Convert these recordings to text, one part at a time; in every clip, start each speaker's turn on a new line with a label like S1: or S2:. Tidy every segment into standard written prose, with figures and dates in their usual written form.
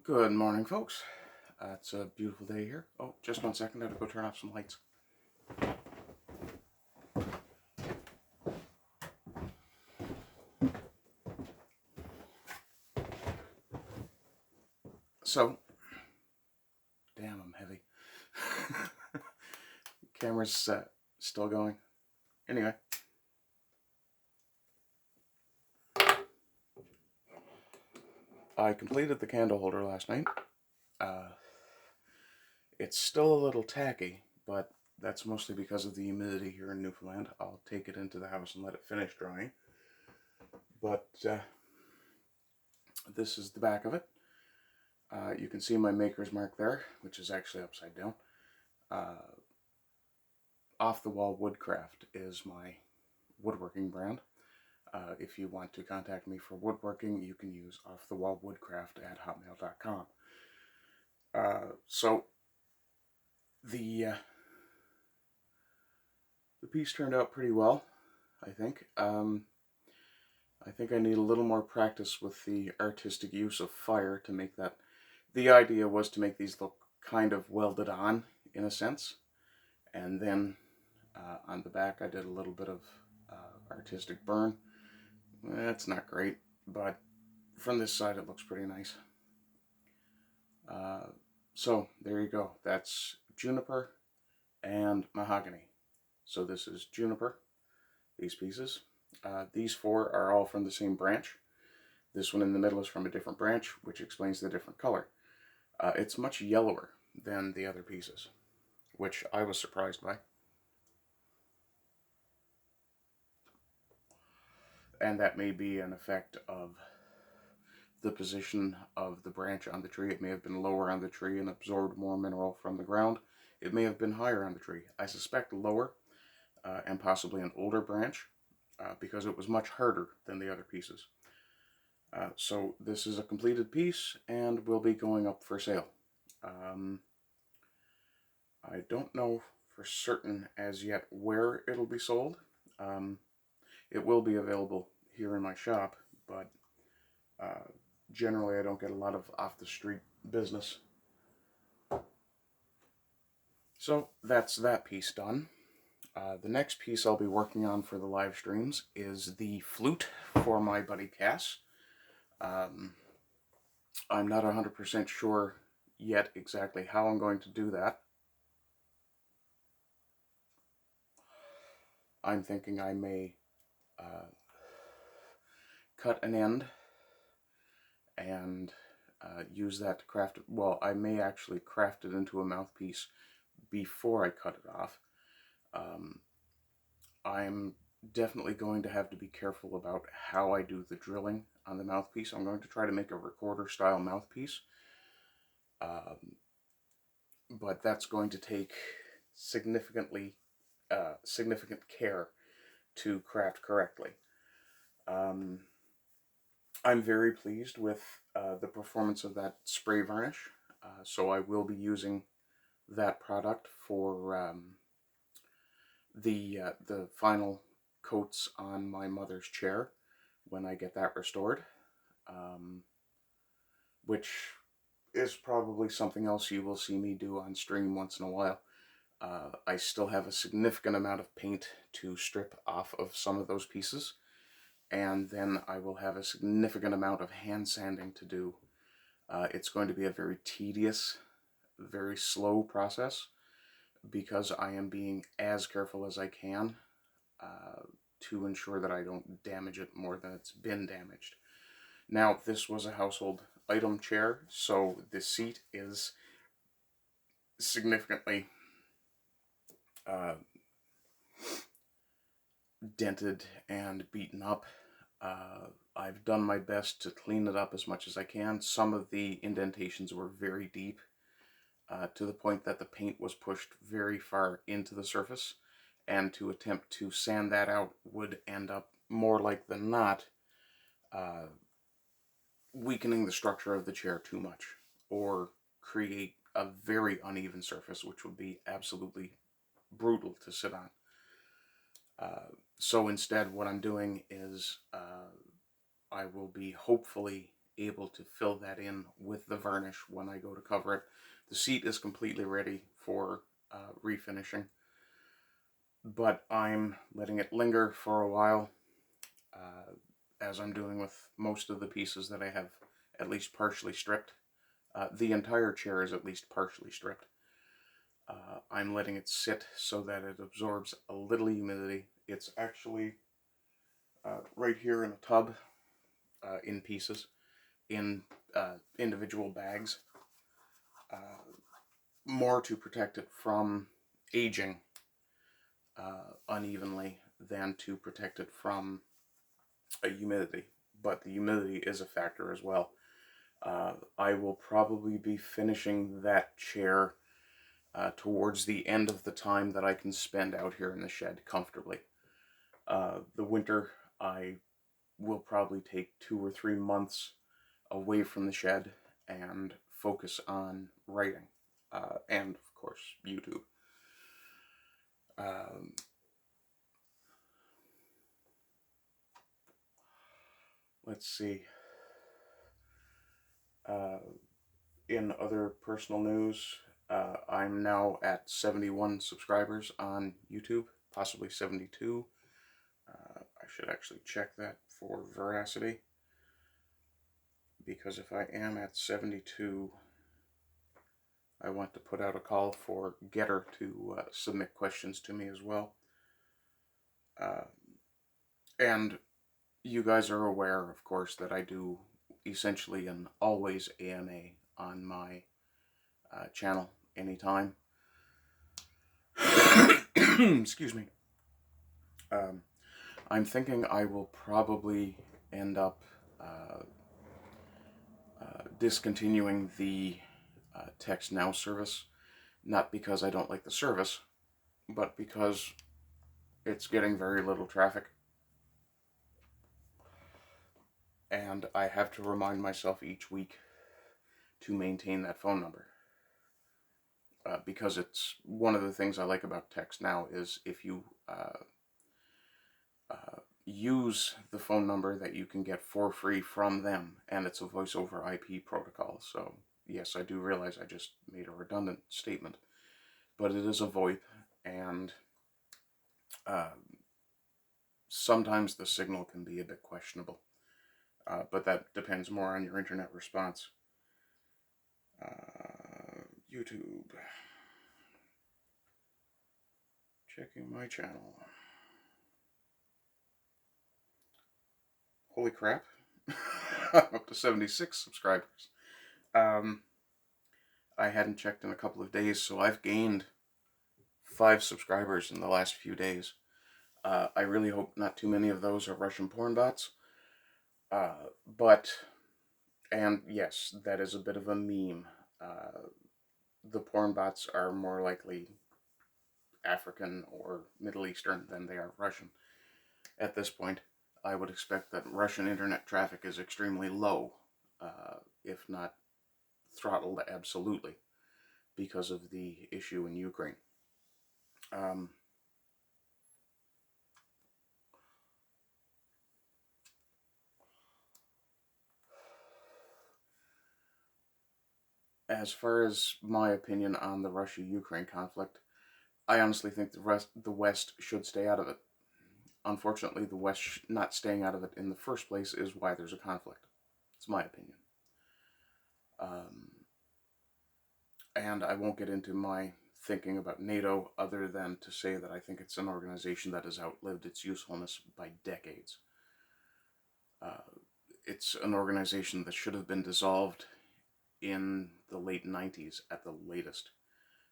S1: Good morning, folks. It's a beautiful day here. Oh, just 1 second. I have to go turn off some lights. So, damn, I'm heavy. Camera's still going. Anyway. I completed the candle holder last night. It's still a little tacky, but that's mostly because of the humidity here in Newfoundland. I'll take it into the house and let it finish drying. But this is the back of it. You can see my maker's mark there, which is actually upside down. Off the Wall Woodcraft is my woodworking brand. If you want to contact me for woodworking, you can use offthewallwoodcraft@hotmail.com. So the piece turned out pretty well, I think. I think I need a little more practice with the artistic use of fire to make that. The idea was to make these look kind of welded on, in a sense. And then on the back I did a little bit of artistic burn. That's not great, but from this side it looks pretty nice. So there you go. That's juniper and mahogany. So this is juniper, these pieces. These four are all from the same branch. This one in the middle is from a different branch, which explains the different color. It's much yellower than the other pieces, which I was surprised by. And that may be an effect of the position of the branch on the tree. It may have been lower on the tree and absorbed more mineral from the ground. It may have been higher on the tree. I suspect lower and possibly an older branch because it was much harder than the other pieces. So this is a completed piece and will be going up for sale. I don't know for certain as yet where it'll be sold. It will be available here in my shop, but generally I don't get a lot of off-the-street business. So that's that piece done. The next piece I'll be working on for the live streams is the flute for my buddy Cass. I'm not 100% sure yet exactly how I'm going to do that. I'm thinking I may cut an end and use that to craft it. Well, I may actually craft it into a mouthpiece before I cut it off. I'm definitely going to have to be careful about how I do the drilling on the mouthpiece. I'm going to try to make a recorder style mouthpiece, but that's going to take significant care to craft correctly. I'm very pleased with the performance of that spray varnish, so I will be using that product for the final coats on my mother's chair when I get that restored, which is probably something else you will see me do on stream once in a while. I still have a significant amount of paint to strip off of some of those pieces, and then I will have a significant amount of hand sanding to do. It's going to be a very tedious, very slow process because I am being as careful as I can to ensure that I don't damage it more than it's been damaged. Now, this was a household item chair, so the seat is significantly dented and beaten up. I've done my best to clean it up as much as I can. Some of the indentations were very deep, to the point that the paint was pushed very far into the surface, and to attempt to sand that out would end up, more like than not, weakening the structure of the chair too much, or create a very uneven surface, which would be absolutely brutal to sit on. So instead, what I'm doing is I will be hopefully able to fill that in with the varnish when I go to cover it. The seat is completely ready for refinishing, but I'm letting it linger for a while, as I'm doing with most of the pieces that I have at least partially stripped. The entire chair is at least partially stripped. I'm letting it sit so that it absorbs a little humidity. It's actually right here in a tub, in pieces, in individual bags, more to protect it from aging unevenly than to protect it from a humidity. But the humidity is a factor as well. I will probably be finishing that chair towards the end of the time that I can spend out here in the shed comfortably. The winter, I will probably take 2 or 3 months away from the shed and focus on writing, and of course YouTube. Let's see. In other personal news, I'm now at 71 subscribers on YouTube, possibly 72. I should actually check that for veracity, because if I am at 72, I want to put out a call for Getter to submit questions to me as well. And you guys are aware, of course, that I do essentially an always AMA on my channel anytime. Excuse me. I'm thinking I will probably end up discontinuing the Text Now service, not because I don't like the service, but because it's getting very little traffic. And I have to remind myself each week to maintain that phone number. Because it's one of the things I like about Text Now is if you use the phone number that you can get for free from them, and it's a voice over IP protocol. So yes, I do realize I just made a redundant statement, but it is a VoIP, and sometimes the signal can be a bit questionable, but that depends more on your internet response. YouTube. Checking my channel. Holy crap. I'm up to 76 subscribers. I hadn't checked in a couple of days, so I've gained 5 subscribers in the last few days. I really hope not too many of those are Russian porn bots. And yes, that is a bit of a meme. The porn bots are more likely African or Middle Eastern than they are Russian. At this point, I would expect that Russian internet traffic is extremely low, if not throttled absolutely, because of the issue in Ukraine. As far as my opinion on the Russia-Ukraine conflict, I honestly think the West should stay out of it. Unfortunately, the West not staying out of it in the first place is why there's a conflict. It's my opinion. And I won't get into my thinking about NATO other than to say that I think it's an organization that has outlived its usefulness by decades. It's an organization that should have been dissolved in the late 90s at the latest.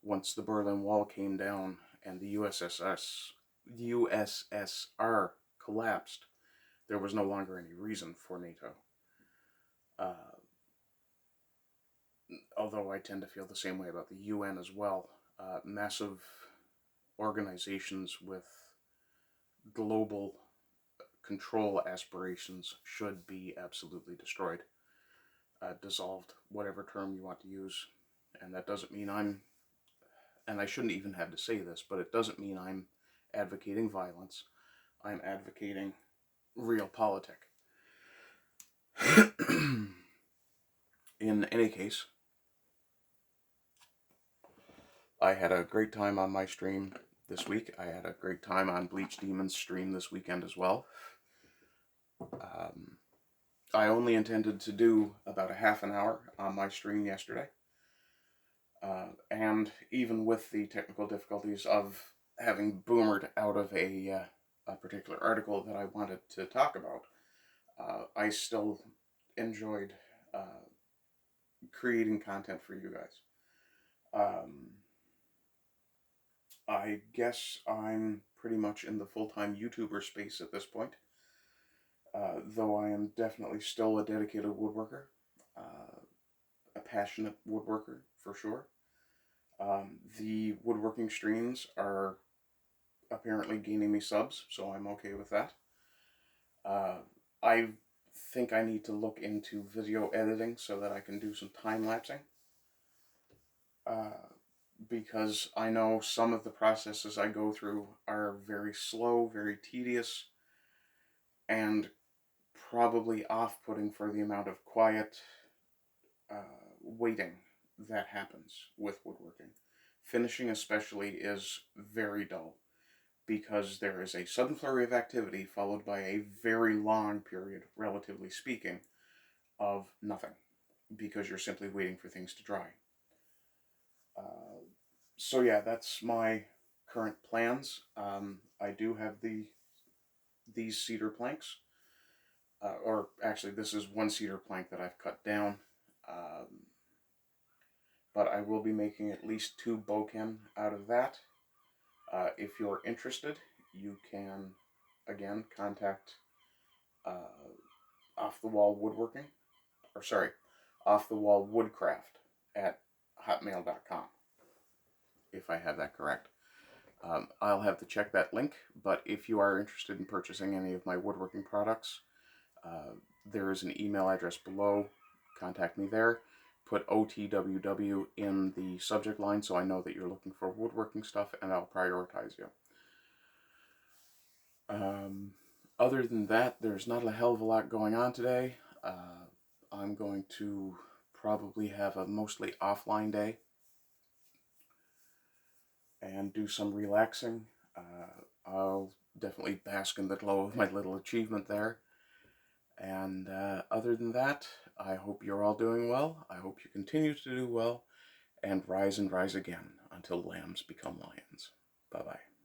S1: Once the Berlin Wall came down and the USSR collapsed, there was no longer any reason for NATO. Although I tend to feel the same way about the UN as well. Massive organizations with global control aspirations should be absolutely destroyed. Dissolved, whatever term you want to use. And that doesn't mean and I shouldn't even have to say this, but it doesn't mean I'm advocating violence. I'm advocating realpolitik. In any case, I had a great time on my stream this week. I had a great time on Bleach Demon's stream this weekend as well. I only intended to do about a half an hour on my stream yesterday. And even with the technical difficulties of having boomered out of a particular article that I wanted to talk about, I still enjoyed creating content for you guys. I guess I'm pretty much in the full-time YouTuber space at this point, though I am definitely still a dedicated woodworker, a passionate woodworker for sure. The woodworking streams are apparently gaining me subs, so I'm okay with that. I think I need to look into video editing so that I can do some time-lapsing. Because I know some of the processes I go through are very slow, very tedious, and probably off-putting for the amount of quiet waiting that happens with woodworking. Finishing especially is very dull, because there is a sudden flurry of activity followed by a very long period, relatively speaking, of nothing, because you're simply waiting for things to dry. So yeah, that's my current plans. I do have these cedar planks, or actually this is one cedar plank that I've cut down, but I will be making at least 2 boken out of that. If you're interested, you can, again, contact Off the Wall Woodworking, or sorry, Off the Wall Woodcraft at hotmail.com, if I have that correct. I'll have to check that link, but if you are interested in purchasing any of my woodworking products, there is an email address below. Contact me there. Put OTWW in the subject line so I know that you're looking for woodworking stuff, and I'll prioritize you. Other than that, there's not a hell of a lot going on today. I'm going to probably have a mostly offline day and do some relaxing. I'll definitely bask in the glow of my little achievement there. And other than that, I hope you're all doing well. I hope you continue to do well, and rise again until lambs become lions. Bye-bye.